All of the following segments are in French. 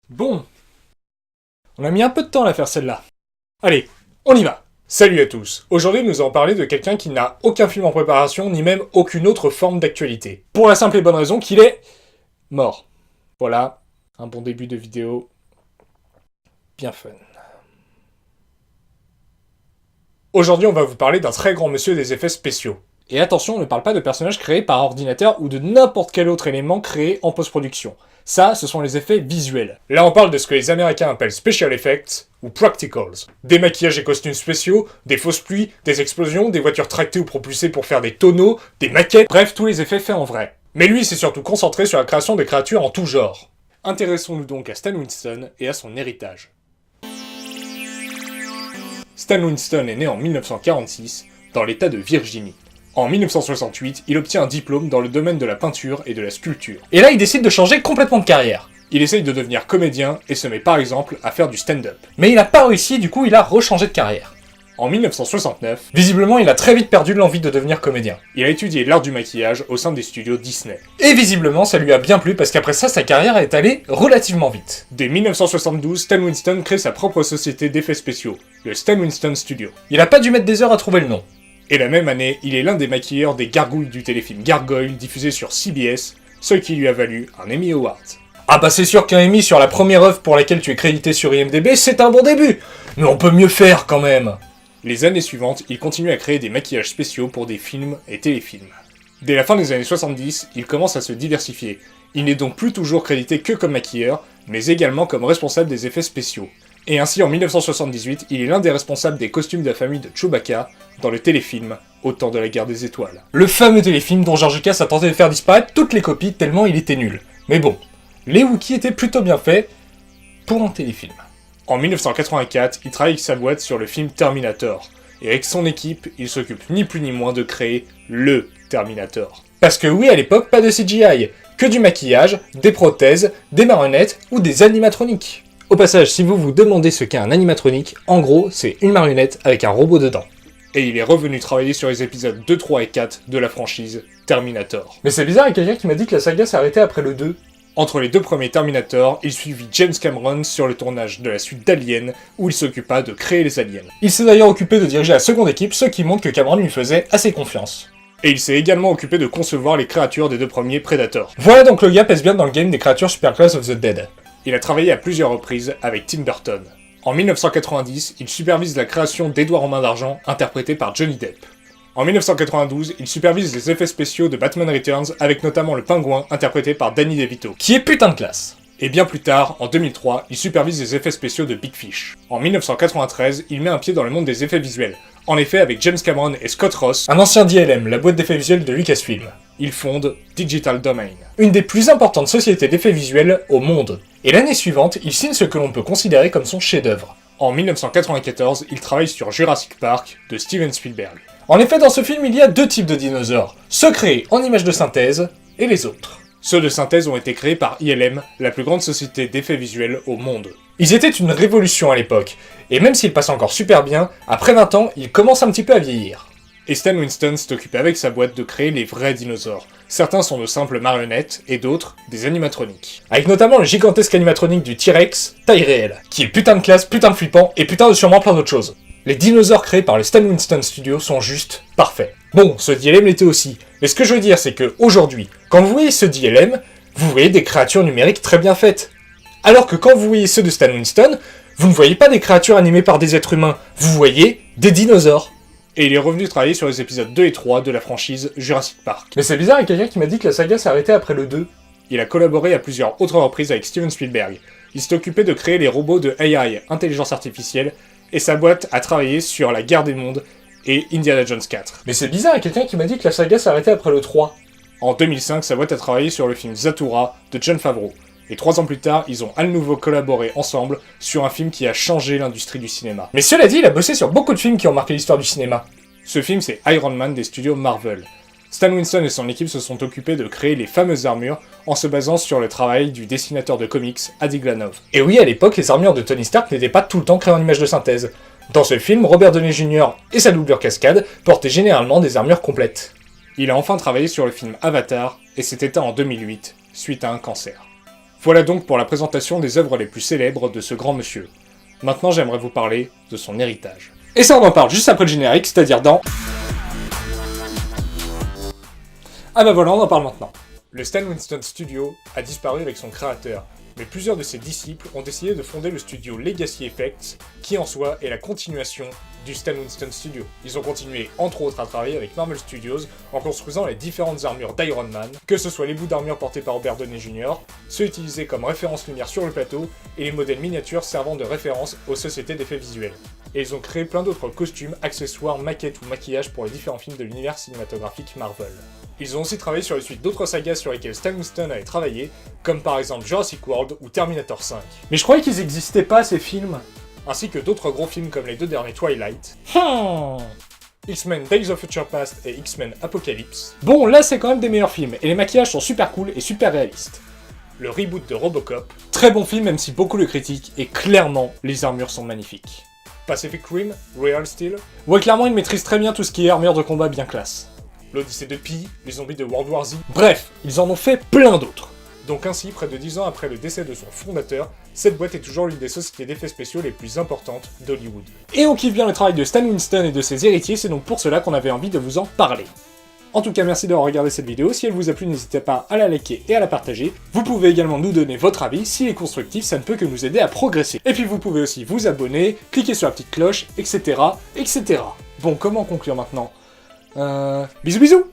Bon, on a mis un peu de temps à la faire celle-là. Allez, on y va. Salut à tous. Aujourd'hui, nous allons parler de quelqu'un qui n'a aucun film en préparation, ni même aucune autre forme d'actualité. Pour la simple et bonne raison qu'il est mort. Voilà, un bon début de vidéo. Bien fun. Aujourd'hui, on va vous parler d'un très grand monsieur des effets spéciaux. Et attention, on ne parle pas de personnages créés par ordinateur ou de n'importe quel autre élément créé en post-production. Ça, ce sont les effets visuels. Là, on parle de ce que les Américains appellent special effects ou practicals. Des maquillages et costumes spéciaux, des fausses pluies, des explosions, des voitures tractées ou propulsées pour faire des tonneaux, des maquettes, bref, tous les effets faits en vrai. Mais lui, s'est surtout concentré sur la création des créatures en tout genre. Intéressons-nous donc à Stan Winston et à son héritage. Stan Winston est né en 1946 dans l'état de Virginie. En 1968, il obtient un diplôme dans le domaine de la peinture et de la sculpture. Et là, il décide de changer complètement de carrière. Il essaye de devenir comédien et se met par exemple à faire du stand-up. Mais il n'a pas réussi, du coup il a rechangé de carrière. En 1969, visiblement il a très vite perdu l'envie de devenir comédien. Il a étudié l'art du maquillage au sein des studios Disney. Et visiblement ça lui a bien plu parce qu'après ça sa carrière est allée relativement vite. Dès 1972, Stan Winston crée sa propre société d'effets spéciaux, le Stan Winston Studio. Il a pas dû mettre des heures à trouver le nom. Et la même année, il est l'un des maquilleurs des gargouilles du téléfilm Gargoyle diffusé sur CBS, ce qui lui a valu un Emmy Award. Ah bah c'est sûr qu'un Emmy sur la première œuvre pour laquelle tu es crédité sur IMDb, c'est un bon début. Mais on peut mieux faire quand même. Les années suivantes, il continue à créer des maquillages spéciaux pour des films et téléfilms. Dès la fin des années 70, il commence à se diversifier. Il n'est donc plus toujours crédité que comme maquilleur, mais également comme responsable des effets spéciaux. Et ainsi, en 1978, il est l'un des responsables des costumes de la famille de Chewbacca dans le téléfilm Au temps de la guerre des étoiles. Le fameux téléfilm dont George Lucas a tenté de faire disparaître toutes les copies tellement il était nul. Mais bon, les Wookiees étaient plutôt bien faits pour un téléfilm. En 1984, il travaille avec sa boîte sur le film Terminator. Et avec son équipe, il s'occupe ni plus ni moins de créer LE Terminator. Parce que oui, à l'époque, pas de CGI, que du maquillage, des prothèses, des marionnettes ou des animatroniques. Au passage, si vous vous demandez ce qu'est un animatronique, en gros, c'est une marionnette avec un robot dedans. Et il est revenu travailler sur les épisodes 2, 3 et 4 de la franchise Terminator. Mais c'est bizarre, il y a quelqu'un qui m'a dit que la saga s'est arrêtée après le 2. Entre les deux premiers Terminator, il suivit James Cameron sur le tournage de la suite d'Alien, où il s'occupa de créer les aliens. Il s'est d'ailleurs occupé de diriger la seconde équipe, ce qui montre que Cameron lui faisait assez confiance. Et il s'est également occupé de concevoir les créatures des deux premiers Predator. Voilà donc le gars pèse bien dans le game des créatures Super Class of the Dead. Il a travaillé à plusieurs reprises avec Tim Burton. En 1990, il supervise la création d'Edouard en main d'argent, interprété par Johnny Depp. En 1992, il supervise les effets spéciaux de Batman Returns, avec notamment le pingouin, interprété par Danny DeVito, qui est putain de classe. Et bien plus tard, en 2003, il supervise les effets spéciaux de Big Fish. En 1993, il met un pied dans le monde des effets visuels. En effet, avec James Cameron et Scott Ross, un ancien d'ILM, la boîte d'effets visuels de Lucasfilm. Il fonde Digital Domain, une des plus importantes sociétés d'effets visuels au monde. Et l'année suivante, il signe ce que l'on peut considérer comme son chef-d'œuvre. En 1994, il travaille sur Jurassic Park de Steven Spielberg. En effet, dans ce film, il y a deux types de dinosaures, ceux créés en images de synthèse et les autres. Ceux de synthèse ont été créés par ILM, la plus grande société d'effets visuels au monde. Ils étaient une révolution à l'époque, et même s'ils passent encore super bien, après 20 ans, ils commencent un petit peu à vieillir. Et Stan Winston s'est occupé avec sa boîte de créer les vrais dinosaures. Certains sont de simples marionnettes, et d'autres, des animatroniques. Avec notamment le gigantesque animatronique du T-Rex, taille réelle, qui est putain de classe, putain de flippant, et putain de sûrement plein d'autres choses. Les dinosaures créés par le Stan Winston Studio sont juste parfaits. Bon, ce DLM l'était aussi, mais ce que je veux dire c'est que aujourd'hui, quand vous voyez ce DLM, vous voyez des créatures numériques très bien faites. Alors que quand vous voyez ceux de Stan Winston, vous ne voyez pas des créatures animées par des êtres humains, vous voyez des dinosaures. Et il est revenu travailler sur les épisodes 2 et 3 de la franchise Jurassic Park. Mais c'est bizarre, il y a quelqu'un qui m'a dit que la saga s'est arrêtée après le 2. Il a collaboré à plusieurs autres reprises avec Steven Spielberg. Il s'est occupé de créer les robots de AI, intelligence artificielle, et sa boîte a travaillé sur La Guerre des Mondes et Indiana Jones 4. Mais c'est bizarre, il y a quelqu'un qui m'a dit que la saga s'est arrêtée après le 3. En 2005, sa boîte a travaillé sur le film Zathura de Jon Favreau. Et 3 ans plus tard, ils ont à nouveau collaboré ensemble sur un film qui a changé l'industrie du cinéma. Mais cela dit, il a bossé sur beaucoup de films qui ont marqué l'histoire du cinéma. Ce film, c'est Iron Man des studios Marvel. Stan Winston et son équipe se sont occupés de créer les fameuses armures en se basant sur le travail du dessinateur de comics Adi Glanov. Et oui, à l'époque, les armures de Tony Stark n'étaient pas tout le temps créées en images de synthèse. Dans ce film, Robert Downey Jr. et sa doublure cascade portaient généralement des armures complètes. Il a enfin travaillé sur le film Avatar et s'est éteint en 2008 suite à un cancer. Voilà donc pour la présentation des œuvres les plus célèbres de ce grand monsieur. Maintenant j'aimerais vous parler de son héritage. Et ça on en parle juste après le générique, c'est-à-dire dans... Ah bah voilà, on en parle maintenant. Le Stan Winston Studio a disparu avec son créateur, mais plusieurs de ses disciples ont décidé de fonder le studio Legacy Effects, qui en soi est la continuation du Stan Winston Studio. Ils ont continué entre autres à travailler avec Marvel Studios en construisant les différentes armures d'Iron Man, que ce soit les bouts d'armure portés par Robert Downey Jr., ceux utilisés comme référence lumière sur le plateau, et les modèles miniatures servant de référence aux sociétés d'effets visuels. Et ils ont créé plein d'autres costumes, accessoires, maquettes ou maquillages pour les différents films de l'univers cinématographique Marvel. Ils ont aussi travaillé sur les suites d'autres sagas sur lesquelles Stan Winston avait travaillé, comme par exemple Jurassic World ou Terminator 5. Mais je croyais qu'ils n'existaient pas ces films, ainsi que d'autres gros films comme les 2 derniers Twilight, X-Men Days of Future Past et X-Men Apocalypse. Bon, là c'est quand même des meilleurs films, et les maquillages sont super cool et super réalistes. Le reboot de Robocop, très bon film même si beaucoup le critiquent, et clairement les armures sont magnifiques. Pacific Rim, Real Steel. Ouais, clairement ils maîtrisent très bien tout ce qui est armure de combat bien classe. L'Odyssée de Pi, les zombies de World War Z. Bref, ils en ont fait plein d'autres. Donc ainsi, près de 10 ans après le décès de son fondateur, cette boîte est toujours l'une des sociétés d'effets spéciaux les plus importantes d'Hollywood. Et on kiffe bien le travail de Stan Winston et de ses héritiers, c'est donc pour cela qu'on avait envie de vous en parler. En tout cas, merci d'avoir regardé cette vidéo, si elle vous a plu, n'hésitez pas à la liker et à la partager. Vous pouvez également nous donner votre avis, s'il est constructif, ça ne peut que nous aider à progresser. Et puis vous pouvez aussi vous abonner, cliquer sur la petite cloche, etc. etc. Bon, comment conclure maintenant ? Bisous bisous.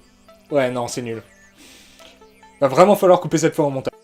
Ouais, non, c'est nul. Va vraiment falloir couper cette fois au montage.